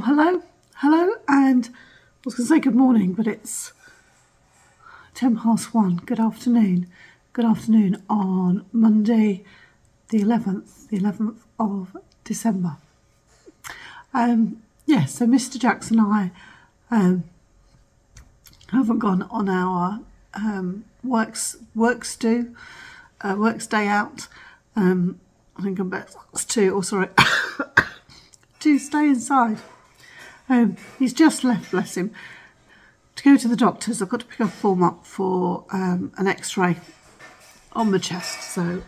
hello, and I was going to say good morning, but it's 1:10. Good afternoon on Monday, the 11th of December. So Mr. Jackson and I haven't gone on our works day out. I think I'm back to stay inside. He's just left, bless him, to go to the doctors. I've got to pick a form up for an x-ray on my chest, so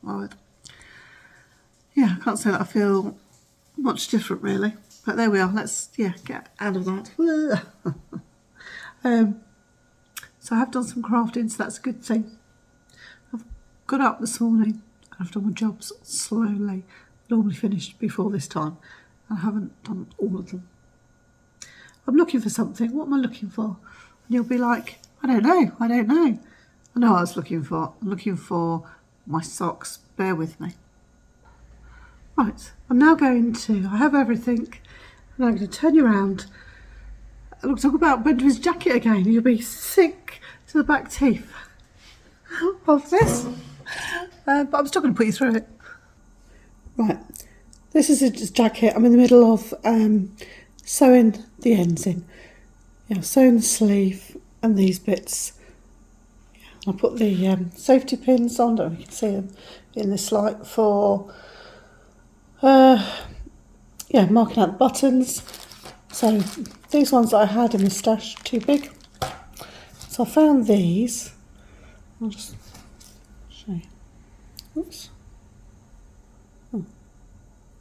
right. Yeah, I can't say that I feel much different really, but there we are. Let's get out of that. So I have done some crafting, so that's a good thing. I've got up this morning and I've done my jobs slowly. Normally finished before this time. I haven't done all of them. I'm looking for something. What am I looking for? And you'll be like, I don't know. I know what I was looking for. I'm looking for my socks. Bear with me. Right, I'm now going to, I have everything, and I'm going to turn you around. I'll talk about Benjamin's jacket again. You'll be sick to the back teeth of this. But I'm still going to put you through it. Right, this is his jacket. I'm in the middle of sewing the ends in. Yeah, sewing the sleeve and these bits. I'll put the safety pins on, don't know if you can see them in this light, for marking out the buttons. So these ones that I had in the stash too big. So I found these. I'll just show you. Oops.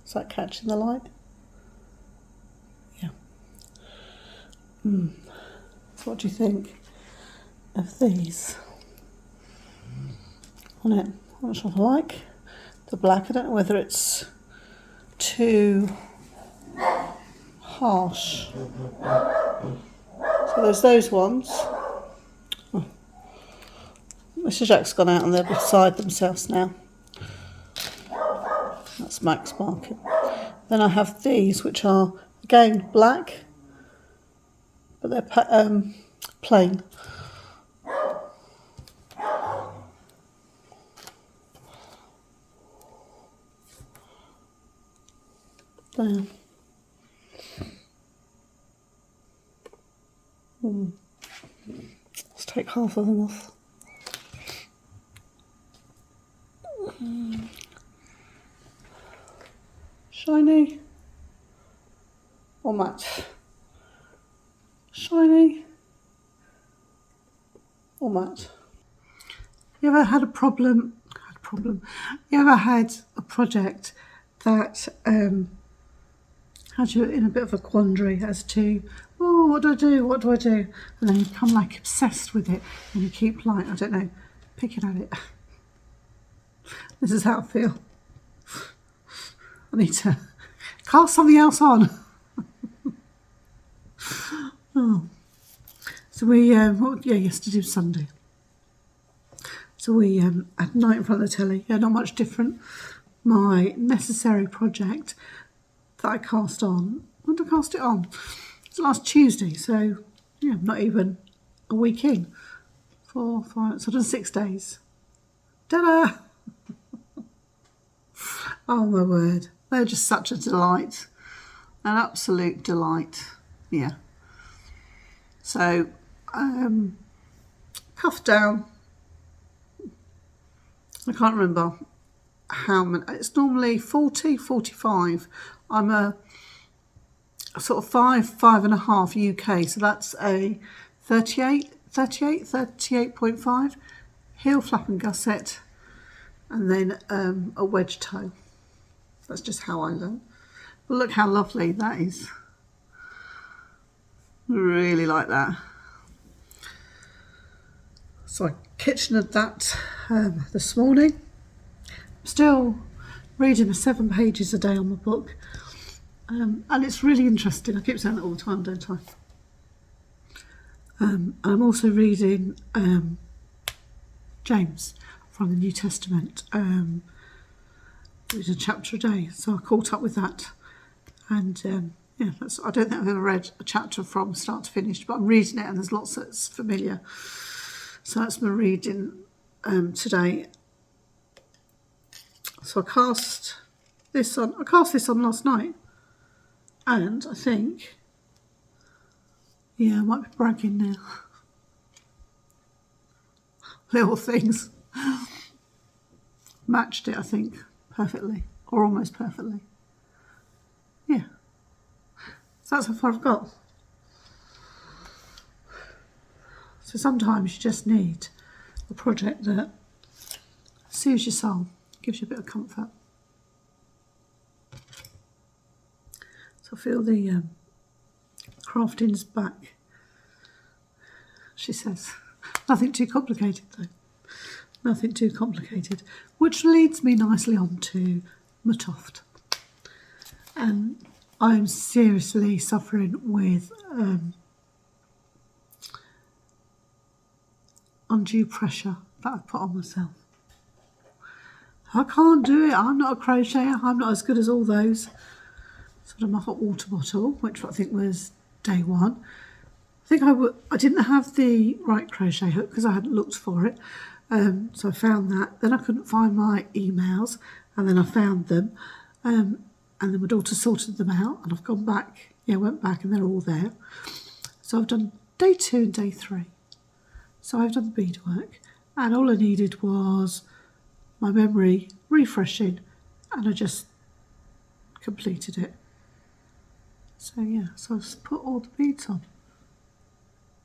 Is that catching the light? Yeah. So what do you think of these on it? I'm not sure if I like the black. I don't know whether it's too harsh. So there's those ones. Mr. Jack's gone out and they're beside themselves now. That's Max marking. Then I have these, which are again black, but they're plain. There. Let's take half of them off. Shiny or matte? Shiny or matte? You ever had a problem? You ever had a project that had you in a bit of a quandary as to, oh, what do I do? And then you become like obsessed with it and you keep like, I don't know, picking at it. This is how I feel. I need to cast something else on. Oh. So we, yesterday was Sunday. So we had a night in front of the telly. Yeah, not much different. My necessary project that I cast on. When did I cast it on? It's last Tuesday, so yeah, not even a week in. 4, 5, so I've done 6 days. Ta-da! Oh my word, they're just such a delight, an absolute delight. Yeah. So, cuff down. I can't remember how many. It's normally 40, 45. I'm a sort of 5.5 UK, so that's a 38.5 heel flap and gusset, and then a wedge toe. That's just how I learn. But look how lovely that is. Really like that. So I kitchened that this morning. I'm still reading 7 pages a day on my book. And it's really interesting. I keep saying it all the time, don't I? I'm also reading James from the New Testament. It's a chapter a day, so I caught up with that. And yeah, I don't think I've ever read a chapter from start to finish, but I'm reading it and there's lots that's familiar. So that's my reading today. So I cast this on last night, and I think, yeah, I might be bragging now. Little things matched it, I think, perfectly, or almost perfectly. Yeah, so that's how far I've got. So sometimes you just need a project that soothes your soul, gives you a bit of comfort. So I feel the crafting's back, she says. Nothing too complicated though. Nothing too complicated. Which leads me nicely on to my tuft. And I'm seriously suffering with undue pressure that I've put on myself. I can't do it. I'm not a crocheter. I'm not as good as all those. Sort of my hot water bottle, which I think was day one. I think I didn't have the right crochet hook because I hadn't looked for it. So I found that. Then I couldn't find my emails, and then I found them. And then my daughter sorted them out, and I've gone back. Yeah, went back, and they're all there. So I've done day 2 and day 3. So I've done the beadwork, and all I needed was my memory refreshing, and I just completed it. So yeah, so I've put all the beads on.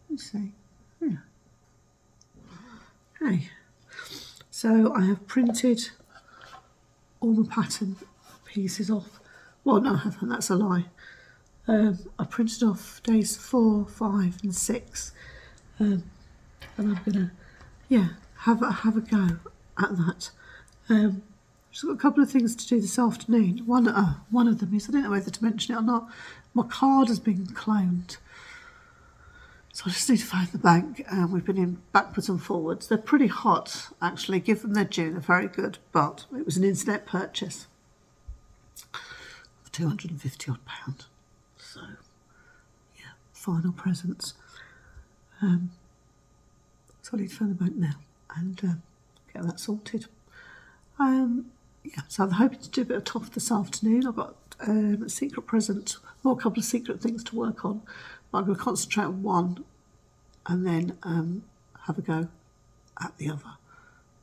Let's see, yeah. Okay, so I have printed all the pattern pieces off. Well, no, I haven't, that's a lie. I printed off days 4, 5 and 6. And I'm gonna, yeah, have a go at that. Just got a couple of things to do this afternoon. One of them is, I don't know whether to mention it or not, my card has been cloned. So I just need to find the bank, and we've been in backwards and forwards. They're pretty hot, actually. Give them their due, they're very good, but it was an internet purchase of £250 odd. So, yeah, final presents. So I need to find the bank now and get that sorted. Yeah, so I'm hoping to do a bit of toff this afternoon. I've got a secret present, or a couple of secret things to work on. But I'm going to concentrate on one and then have a go at the other.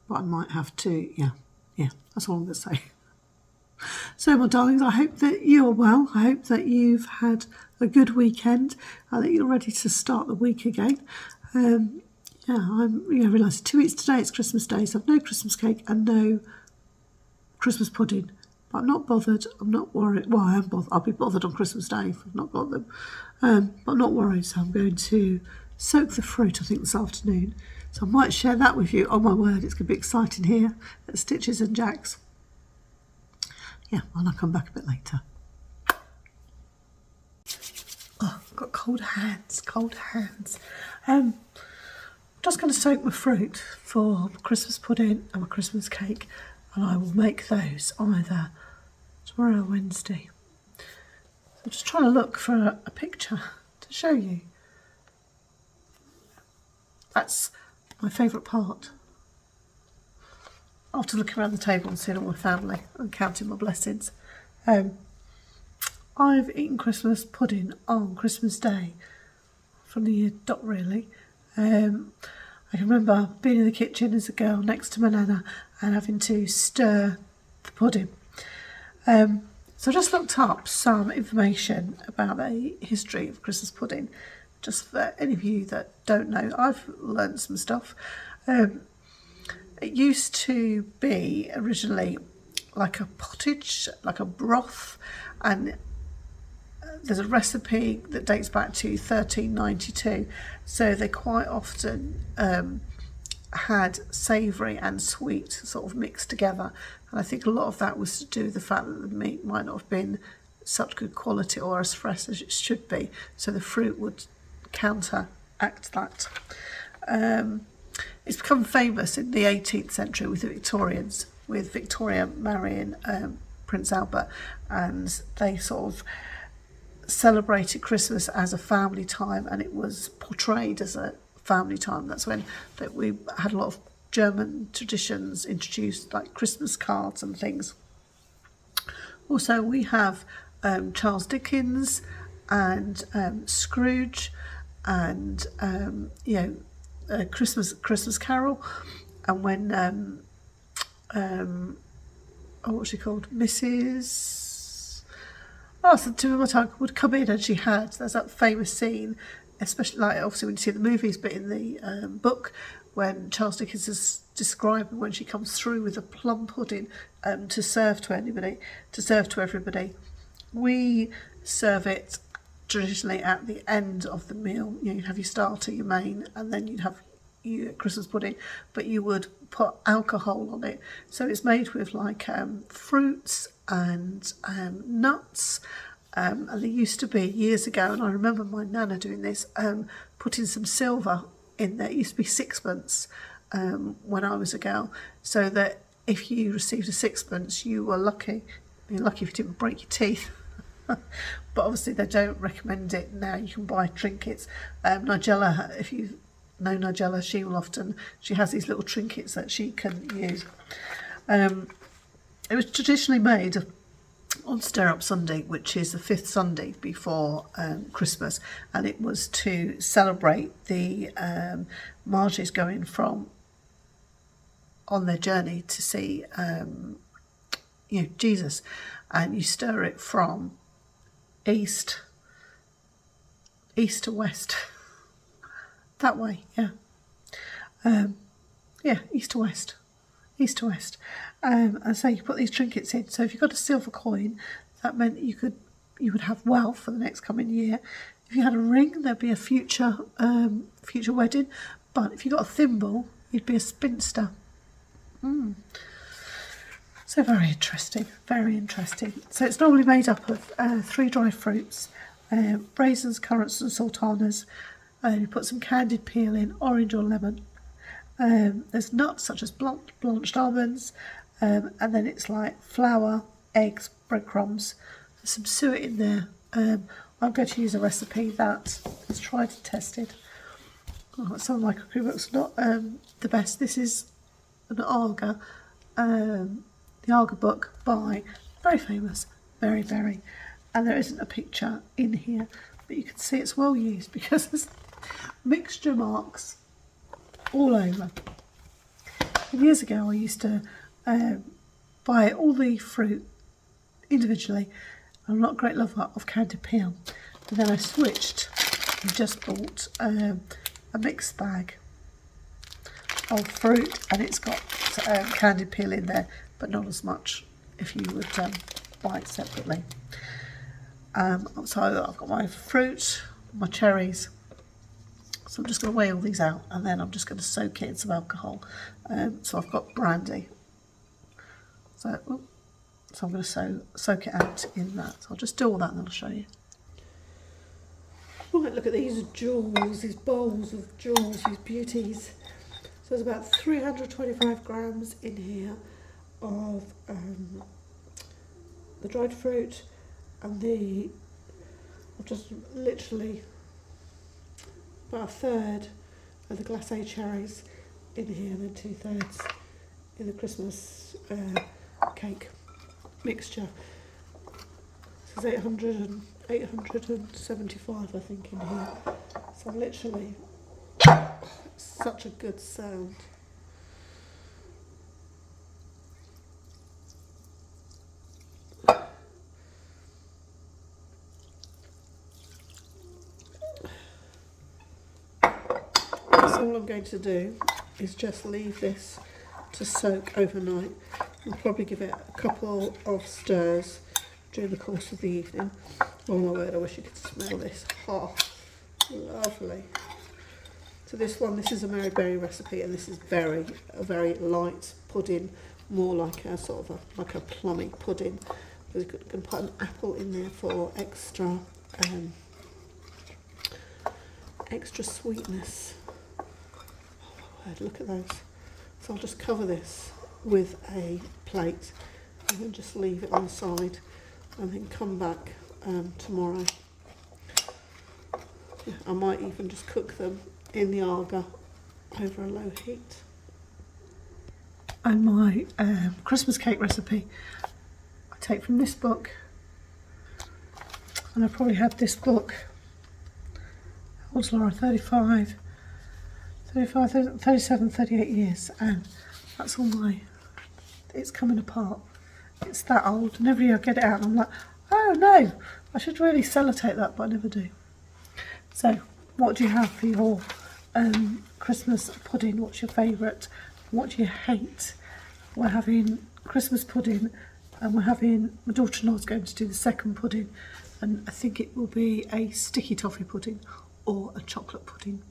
But I might have to, yeah, that's all I'm going to say. So, my darlings, I hope that you're well. I hope that you've had a good weekend and that you're ready to start the week again. Yeah, I realised 2 weeks today it's Christmas Day, so I've no Christmas cake and no Christmas pudding. But I'm not bothered. I'm not worried. Well, I am bothered. I'll be bothered on Christmas Day if I've not got them. But I'm not worried, so I'm going to soak the fruit, I think, this afternoon. So I might share that with you. Oh, my word, it's going to be exciting here at Stitches and Jacks. Yeah, and I'll come back a bit later. Oh, I've got cold hands, cold hands. I'm just going to soak my fruit for Christmas pudding and my Christmas cake, and I will make those either tomorrow or Wednesday. So I'm just trying to look for a picture to show you. That's my favourite part. After looking around the table and seeing all my family and counting my blessings. I've eaten Christmas pudding on Christmas Day from the year dot really. I can remember being in the kitchen as a girl next to my nana and having to stir the pudding. So I just looked up some information about the history of Christmas pudding. Just for any of you that don't know, I've learned some stuff. It used to be originally like a pottage, like a broth, and there's a recipe that dates back to 1392. So they quite often had savoury and sweet sort of mixed together. And I think a lot of that was to do with the fact that the meat might not have been such good quality or as fresh as it should be. So the fruit would counteract that. It's become famous in the 18th century with the Victorians, with Victoria marrying Prince Albert, and they sort of celebrated Christmas as a family time, and it was portrayed as a family time. That's when we had a lot of German traditions introduced, like Christmas cards and things. Also, we have Charles Dickens and Scrooge, and Christmas Carol, and when what's she called, Mrs. Oh, so to my time would come in, and there's that famous scene, especially like obviously when you see the movies, but in the book, when Charles Dickens is describing when she comes through with a plum pudding to serve to everybody. We serve it traditionally at the end of the meal. You'd have your starter, your main, and then you'd have your Christmas pudding, but you would put alcohol on it. So it's made with like fruits and nuts. And there used to be years ago, and I remember my nana doing this, putting some silver in there. It used to be sixpence when I was a girl, so that if you received a sixpence, you were lucky. You're lucky if you didn't break your teeth. But obviously they don't recommend it now. You can buy trinkets. Nigella, if you know Nigella, she has these little trinkets that she can use. It was traditionally made on Stir Up Sunday, which is the 5th Sunday before Christmas, and it was to celebrate the Marges going on their journey to see Jesus, and you stir it from east to west, that way, east to west. And so you put these trinkets in. So if you got a silver coin, that meant you would have wealth for the next coming year. If you had a ring, there'd be a future wedding. But if you got a thimble, you'd be a spinster. So very interesting. So it's normally made up of 3 dry fruits, raisins, currants and sultanas. You put some candied peel in, orange or lemon. There's nuts such as blanched almonds, and then it's like flour, eggs, breadcrumbs. There's some suet in there. I'm going to use a recipe that is tried and tested. Some of my cookery books are not the best. This is an Arga, the Arga book by, very famous, very, and there isn't a picture in here, but you can see it's well used because there's mixture marks all over. And years ago I used to buy all the fruit individually. I'm not a great lover of candied peel, and then I switched and just bought a mixed bag of fruit, and it's got candied peel in there, but not as much if you would buy it separately. So I've got my fruit, my cherries. So I'm just going to weigh all these out, and then I'm just going to soak it in some alcohol. So I've got brandy. So I'm going to soak it out in that. So I'll just do all that and then I'll show you. Right, look at these jewels, these bowls of jewels, these beauties. So there's about 325 grams in here of the dried fruit, and I've just literally about 1/3 of the glacé cherries in here, and then 2/3 in the Christmas cake mixture. So there's 875 I think in here. So literally, such a good sound. All I'm going to do is just leave this to soak overnight, and probably give it a couple of stirs during the course of the evening. Oh my word, I wish you could smell this. Oh, lovely. So this is a Mary Berry recipe, and this is a very light pudding, more like a sort of like a plummy pudding. We're going to put an apple in there for extra sweetness. Oh my word, look at those. So I'll just cover this with a plate, and then just leave it on the side and then come back tomorrow. Yeah, I might even just cook them in the Arga over a low heat. And my Christmas cake recipe I take from this book, and I probably had this book, what's Laura, 37, 38 years, and that's all it's coming apart. It's that old, and every year I get it out and I'm like, oh no, I should really sellotape that, but I never do. So what do you have for your Christmas pudding? What's your favourite? What do you hate? We're having Christmas pudding, and we're having, my daughter-in-law is going to do the second pudding, and I think it will be a sticky toffee pudding or a chocolate pudding.